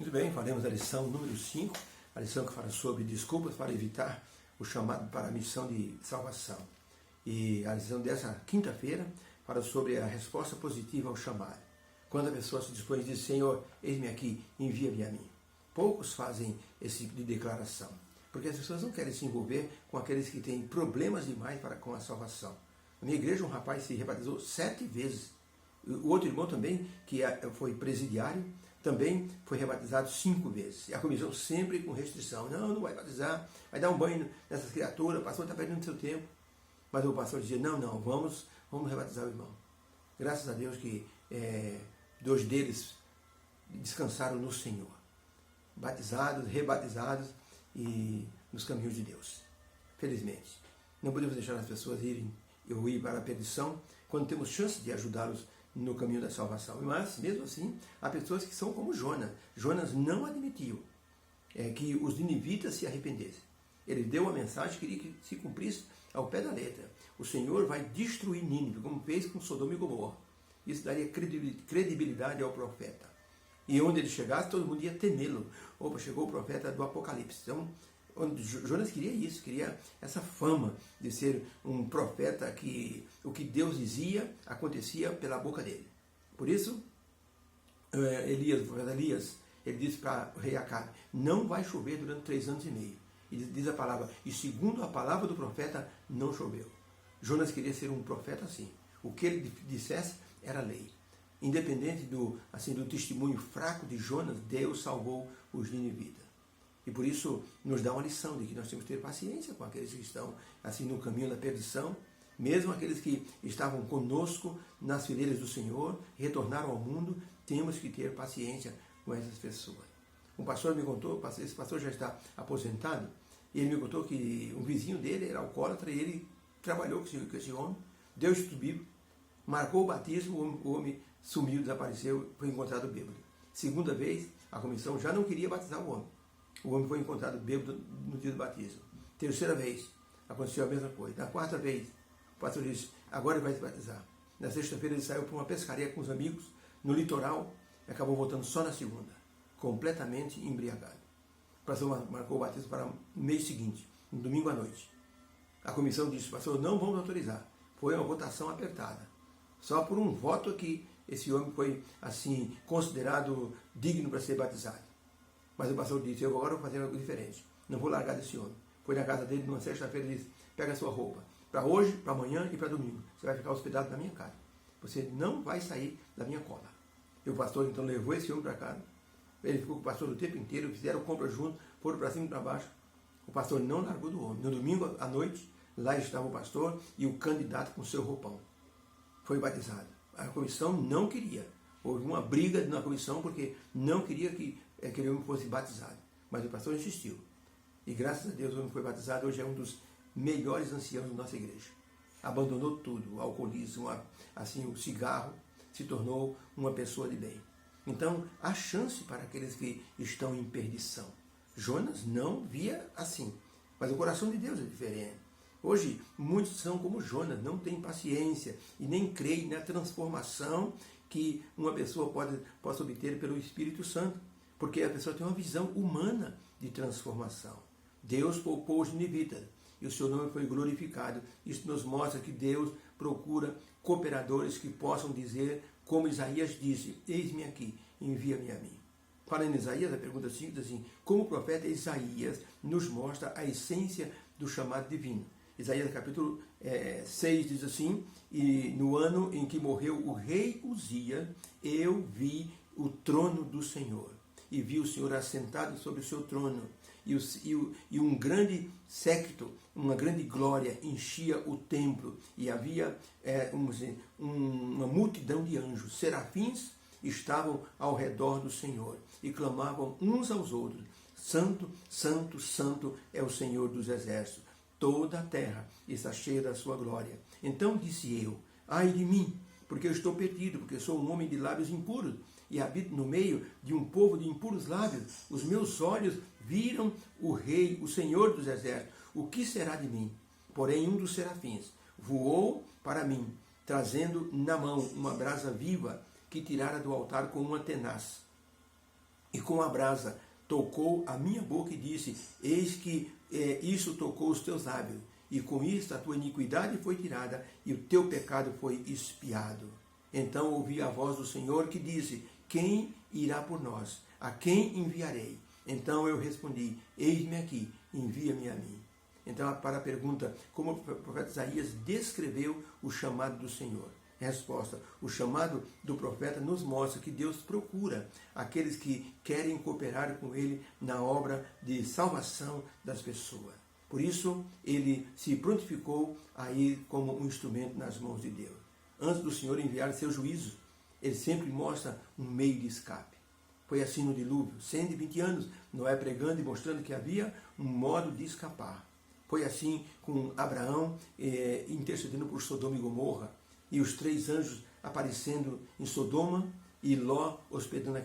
Muito bem, faremos a lição número 5, a lição que fala sobre desculpas para evitar o chamado para a missão de salvação. E a lição dessa quinta-feira fala sobre a resposta positiva ao chamado. Quando a pessoa se dispõe e diz: Senhor, eis-me aqui, envia-me a mim. Poucos fazem esse tipo de declaração, porque as pessoas não querem se envolver com aqueles que têm problemas demais com a salvação. Na minha igreja, um rapaz se rebatizou 7 vezes. O outro irmão também, que foi presidiário, também foi rebatizado 5 vezes. E a comissão sempre com restrição. Não vai batizar, vai dar um banho nessas criaturas, o pastor está perdendo seu tempo. Mas o pastor dizia: não, vamos rebatizar o irmão. Graças a Deus que 2 deles descansaram no Senhor. Batizados, rebatizados e nos caminhos de Deus. Felizmente. Não podemos deixar as pessoas irem para a perdição quando temos chance de ajudá-los no caminho da salvação. Mas, mesmo assim, há pessoas que são como Jonas. Jonas não admitiu que os ninivitas se arrependessem. Ele deu a mensagem, queria que se cumprisse ao pé da letra. O Senhor vai destruir Nínive, como fez com Sodoma e Gomorra. Isso daria credibilidade ao profeta. E onde ele chegasse, todo mundo ia temê-lo. Opa, chegou o profeta do Apocalipse. Então, Jonas queria isso, queria essa fama de ser um profeta que o que Deus dizia acontecia pela boca dele. Por isso, Elias, ele disse para o rei Acabe: não vai chover durante 3 anos e meio. E diz a palavra: e segundo a palavra do profeta, não choveu. Jonas queria ser um profeta assim. O que ele dissesse era lei. Independente do testemunho fraco de Jonas, Deus salvou os ninivitas. E por isso nos dá uma lição de que nós temos que ter paciência com aqueles que estão assim no caminho da perdição, mesmo aqueles que estavam conosco nas fileiras do Senhor, retornaram ao mundo, temos que ter paciência com essas pessoas. Um pastor me contou, esse pastor já está aposentado, e ele me contou que um vizinho dele era alcoólatra e ele trabalhou com esse homem, deu estudo bíblico, marcou o batismo, o homem sumiu, desapareceu, foi encontrado bêbado. 2ª vez, a comissão já não queria batizar o homem. O homem foi encontrado bêbado no dia do batismo. 3ª vez, aconteceu a mesma coisa. Na 4ª vez, o pastor disse: agora ele vai se batizar. Na 6ª-feira ele saiu para uma pescaria com os amigos, no litoral, e acabou voltando só na 2ª, completamente embriagado. O pastor marcou o batismo para o mês seguinte, no domingo à noite. A comissão disse: pastor, não vamos autorizar. Foi uma votação apertada. Só por um voto que esse homem foi assim considerado digno para ser batizado. Mas o pastor disse: eu agora vou fazer algo diferente. Não vou largar desse homem. Foi na casa dele, numa 6ª-feira, e disse: pega a sua roupa. Para hoje, para amanhã e para domingo. Você vai ficar hospedado na minha casa. Você não vai sair da minha cola. E o pastor então levou esse homem para casa. Ele ficou com o pastor o tempo inteiro, fizeram compra junto, foram para cima e para baixo. O pastor não largou do homem. No domingo à noite, lá estava o pastor e o candidato com seu roupão. Foi batizado. A comissão não queria. Houve uma briga na comissão porque não queria que aquele homem fosse batizado. Mas o pastor insistiu. E graças a Deus o homem foi batizado. Hoje é um dos melhores anciãos da nossa igreja. Abandonou tudo, o alcoolismo, o cigarro, se tornou uma pessoa de bem. Então, há chance para aqueles que estão em perdição. Jonas não via assim. Mas o coração de Deus é diferente. Hoje, muitos são como Jonas, não têm paciência e nem creem na transformação que uma pessoa possa obter pelo Espírito Santo, porque a pessoa tem uma visão humana de transformação. Deus poupou os ninivitas e o seu nome foi glorificado. Isso nos mostra que Deus procura cooperadores que possam dizer, como Isaías disse: eis-me aqui, envia-me a mim. Falando em Isaías, a pergunta 5 diz assim: como o profeta Isaías nos mostra a essência do chamado divino. Isaías capítulo 6 diz assim: e no ano em que morreu o rei Uzias, eu vi o trono do Senhor, e vi o Senhor assentado sobre o seu trono, e um grande séquito, uma grande glória enchia o templo, e havia uma multidão de anjos, serafins estavam ao redor do Senhor, e clamavam uns aos outros: santo, santo, santo é o Senhor dos exércitos. Toda a terra está cheia da sua glória. Então disse eu: ai de mim, porque eu estou perdido, porque sou um homem de lábios impuros, e habito no meio de um povo de impuros lábios. Os meus olhos viram o Rei, o Senhor dos exércitos. O que será de mim? Porém, um dos serafins voou para mim, trazendo na mão uma brasa viva que tirara do altar com uma tenaz. E com a brasa tocou a minha boca e disse, eis que isso tocou os teus lábios, e com isto a tua iniquidade foi tirada, e o teu pecado foi expiado. Então ouvi a voz do Senhor que disse, quem irá por nós? A quem enviarei? Então eu respondi, eis-me aqui, envia-me a mim. Então, para a pergunta, como o profeta Isaías descreveu o chamado do Senhor? Resposta, o chamado do profeta nos mostra que Deus procura aqueles que querem cooperar com Ele na obra de salvação das pessoas. Por isso, ele se prontificou a ir como um instrumento nas mãos de Deus. Antes do Senhor enviar seu juízo, ele sempre mostra um meio de escape. Foi assim no dilúvio, 120 anos, Noé pregando e mostrando que havia um modo de escapar. Foi assim com Abraão intercedendo por Sodoma e Gomorra, e os 3 anjos aparecendo em Sodoma, e Ló hospedando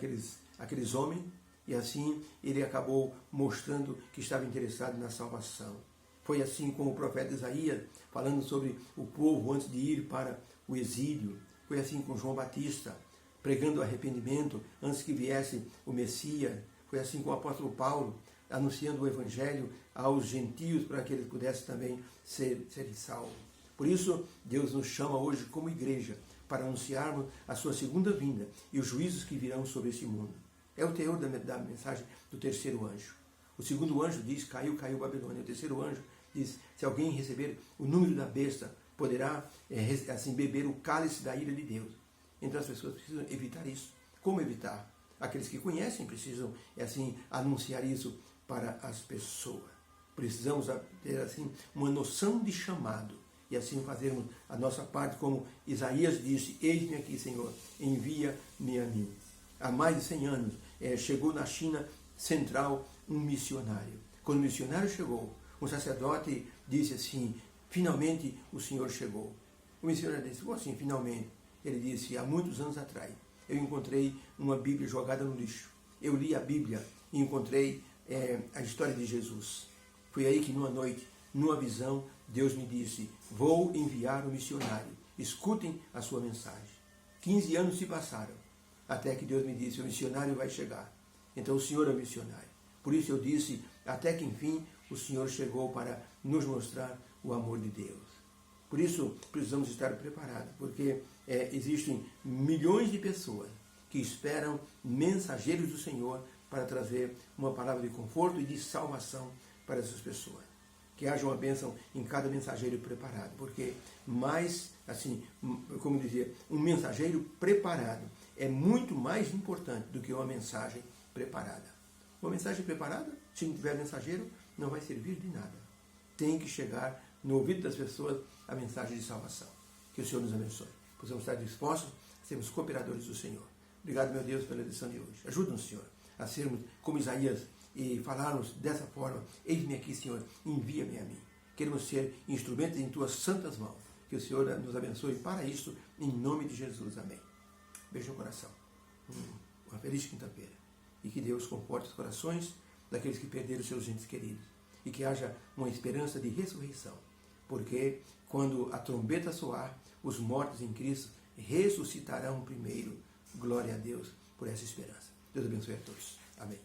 aqueles homens, e assim ele acabou mostrando que estava interessado na salvação. Foi assim com o profeta Isaías, falando sobre o povo antes de ir para o exílio. Foi assim com João Batista, pregando arrependimento antes que viesse o Messias. Foi assim com o apóstolo Paulo, anunciando o Evangelho aos gentios para que eles pudessem também serem salvos. Por isso, Deus nos chama hoje como igreja para anunciarmos a sua segunda vinda e os juízos que virão sobre esse mundo. É o teor da mensagem do terceiro anjo. O segundo anjo diz, caiu Babilônia. O terceiro anjo diz, se alguém receber o número da besta, poderá assim beber o cálice da ira de Deus. Então as pessoas precisam evitar isso. Como evitar? Aqueles que conhecem precisam assim anunciar isso para as pessoas. Precisamos ter assim uma noção de chamado e assim fazermos a nossa parte, como Isaías disse, eis-me aqui, Senhor, envia-me a mim. Há mais de 100 anos chegou na China central um missionário. Quando o missionário chegou, um sacerdote disse assim, finalmente o Senhor chegou. O missionário disse, como assim, finalmente? Ele disse, há muitos anos atrás, eu encontrei uma Bíblia jogada no lixo. Eu li a Bíblia e encontrei a história de Jesus. Foi aí que numa noite, numa visão, Deus me disse, vou enviar um missionário. Escutem a sua mensagem. 15 anos se passaram, até que Deus me disse, o missionário vai chegar. Então o Senhor é o missionário. Por isso eu disse, até que enfim o Senhor chegou para nos mostrar o amor de Deus. Por isso precisamos estar preparados, porque existem milhões de pessoas que esperam mensageiros do Senhor para trazer uma palavra de conforto e de salvação para essas pessoas. Que haja uma bênção em cada mensageiro preparado, porque mais, assim, como dizia, um mensageiro preparado é muito mais importante do que uma mensagem preparada. Uma mensagem preparada, se não tiver mensageiro, não vai servir de nada. Tem que chegar no ouvido das pessoas a mensagem de salvação. Que o Senhor nos abençoe. Possamos estar dispostos a sermos cooperadores do Senhor. Obrigado, meu Deus, pela lição de hoje. Ajuda-nos, Senhor, a sermos como Isaías e falarmos dessa forma, eis-me aqui, Senhor, envia-me a mim. Queremos ser instrumentos em tuas santas mãos. Que o Senhor nos abençoe para isso, em nome de Jesus. Amém. Beijo no coração. Uma feliz quinta-feira. E que Deus conforte os corações daqueles que perderam seus entes queridos. E que haja uma esperança de ressurreição. Porque quando a trombeta soar, os mortos em Cristo ressuscitarão primeiro. Glória a Deus por essa esperança. Deus abençoe a todos. Amém.